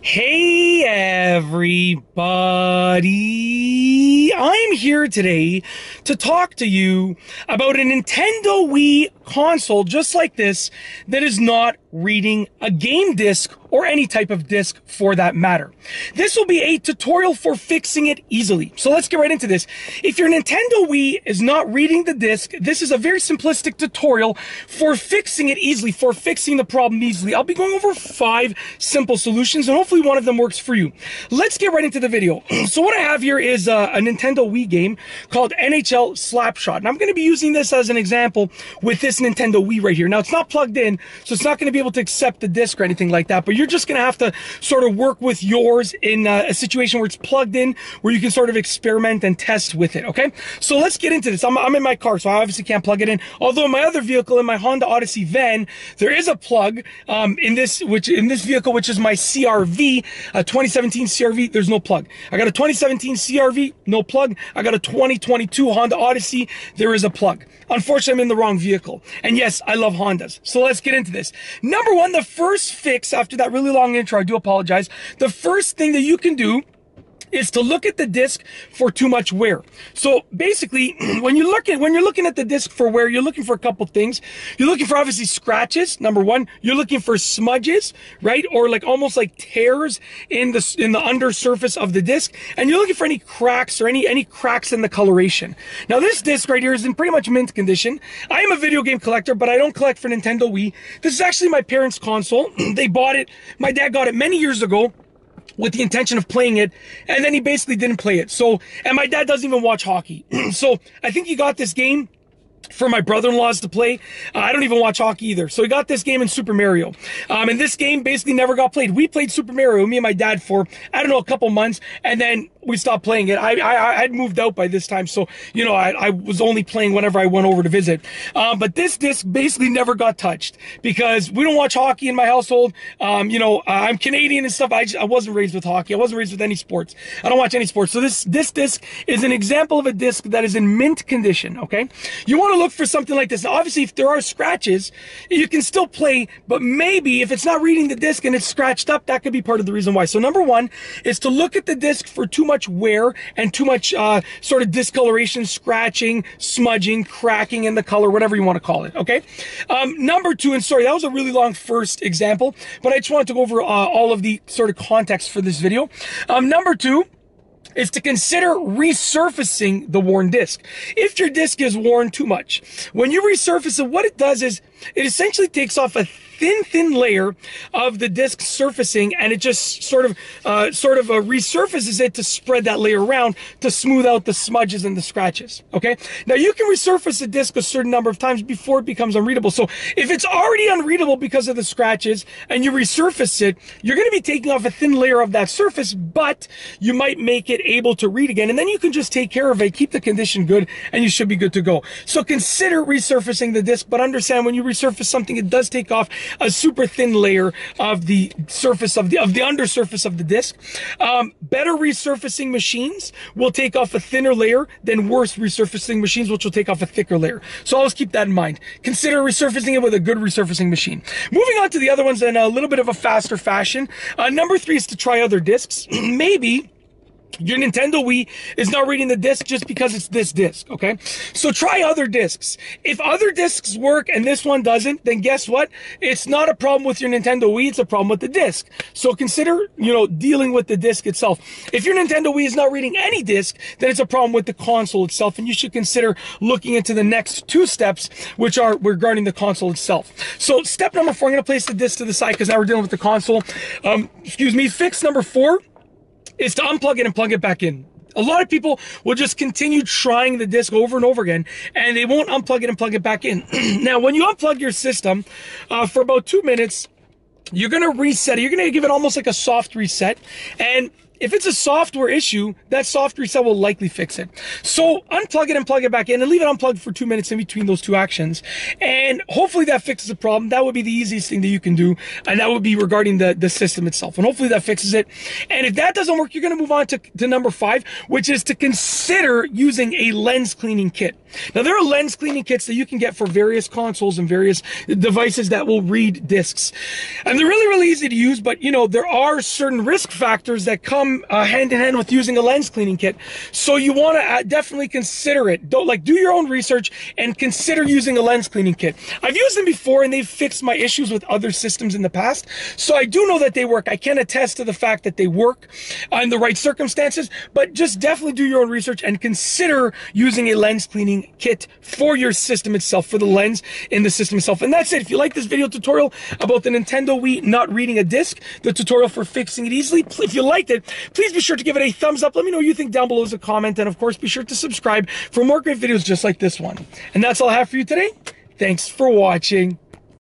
Hey everybody, I'm here today to talk to you about a Nintendo Wii console just like this that is not reading a game disc or any type of disc for that matter. This will be a tutorial for fixing it easily. So let's get right into this. If your Nintendo Wii is not reading the disc, this is a very simplistic tutorial for fixing it easily, for fixing the problem easily. I'll be going over 5 simple solutions and hopefully one of them works for you. Let's get right into the video. So what I have here is a Nintendo Wii game called NHL Slapshot. And I'm going to be using this as an example with this Nintendo Wii right here. Now it's not plugged in, so it's not going to be able to accept the disc or anything like that, but you're just going to have to sort of work with yours in a situation where it's plugged in, where you can sort of experiment and test with it, okay? So let's get into this. I'm in my car, so I obviously can't plug it in. Although in my other vehicle, in my Honda Odyssey van, there is a plug in this vehicle, which is my CRV, a 2017 CRV, there's no plug. I got a 2017 CRV, no plug. I got a 2022 Honda Odyssey, there is a plug. Unfortunately, I'm in the wrong vehicle. And yes, I love Hondas. So let's get into this. Number one, the first fix after that really long intro, I do apologize. The first thing that you can do is to look at the disc for too much wear. So basically, when you're looking at the disc for wear, you're looking for a couple things. You're looking for obviously scratches. Number one, you're looking for smudges, right? Or like almost like tears in the under surface of the disc. And you're looking for any cracks or any cracks in the coloration. Now this disc right here is in pretty much mint condition. I am a video game collector, but I don't collect for Nintendo Wii. This is actually my parents' console. They bought it. My dad got it many years ago with the intention of playing it, and then he basically didn't play it. So, and my dad doesn't even watch hockey. So I think he got this game for my brother-in-laws to play. I don't even watch hockey either. So he got this game in Super Mario. And this game basically never got played. We played Super Mario, me and my dad, for, I don't know, a couple months, and then we stopped playing it. I'd moved out by this time, so, you know, I was only playing whenever I went over to visit. But this disc basically never got touched because we don't watch hockey in my household. You know, I'm Canadian and stuff. I wasn't raised with hockey. I wasn't raised with any sports. I don't watch any sports. So this disc is an example of a disc that is in mint condition, okay? You want to look for something like this. Now, obviously, if there are scratches, you can still play, but maybe if it's not reading the disc and it's scratched up, that could be part of the reason why. So number one is to look at the disc for too much wear and too much sort of discoloration, scratching, smudging, cracking in the color, whatever you want to call it, okay? Number two, and sorry, that was a really long first example, but I just wanted to go over all of the sort of context for this video. Number two is to consider resurfacing the worn disc. If your disc is worn too much, when you resurface it, what it does is it essentially takes off a thin layer of the disc surfacing, and it just sort of resurfaces it to spread that layer around to smooth out the smudges and the scratches, okay? Now, you can resurface a disc a certain number of times before it becomes unreadable. So if it's already unreadable because of the scratches and you resurface it, you're going to be taking off a thin layer of that surface, but you might make it able to read again, and then you can just take care of it, keep the condition good, and you should be good to go. So consider resurfacing the disc, but understand when you resurface something, it does take off a super thin layer of the surface of the undersurface of the disc. Better resurfacing machines will take off a thinner layer than worse resurfacing machines, which will take off a thicker layer. So always keep that in mind. Consider resurfacing it with a good resurfacing machine. Moving on to the other ones in a little bit of a faster fashion. Number three is to try other discs. Maybe your Nintendo Wii is not reading the disc just because it's this disc, okay? So try other discs. If other discs work and this one doesn't, then guess what? It's not a problem with your Nintendo Wii, it's a problem with the disc. So consider, you know, dealing with the disc itself. If your Nintendo Wii is not reading any disc, then it's a problem with the console itself, and you should consider looking into the next 2 steps, which are regarding the console itself. So step number 4, I'm going to place the disc to the side because now we're dealing with the console. Fix number 4 is to unplug it and plug it back in. A lot of people will just continue trying the disc over and over again, and they won't unplug it and plug it back in. Now, when you unplug your system for about 2 minutes, you're going to reset it. You're going to give it almost like a soft reset, and if it's a software issue, that soft reset will likely fix it. So unplug it and plug it back in and leave it unplugged for 2 minutes in between those 2 actions. And hopefully that fixes the problem. That would be the easiest thing that you can do. And that would be regarding the system itself. And hopefully that fixes it. And if that doesn't work, you're going to move on to number 5, which is to consider using a lens cleaning kit. Now, there are lens cleaning kits that you can get for various consoles and various devices that will read discs. And they're really, really easy to use, but, you know, there are certain risk factors that come hand in hand with using a lens cleaning kit. So you want to definitely consider it. Do your own research and consider using a lens cleaning kit. I've used them before and they've fixed my issues with other systems in the past. So I do know that they work. I can attest to the fact that they work in the right circumstances, but just definitely do your own research and consider using a lens cleaning kit for your system itself, for the lens in the system itself. And that's it. If you like this video tutorial about the Nintendo Wii not reading a disc, the tutorial for fixing it easily, if you liked it, please be sure to give it a thumbs up. Let me know what you think down below as a comment. And of course, be sure to subscribe for more great videos just like this one. And that's all I have for you today. Thanks for watching.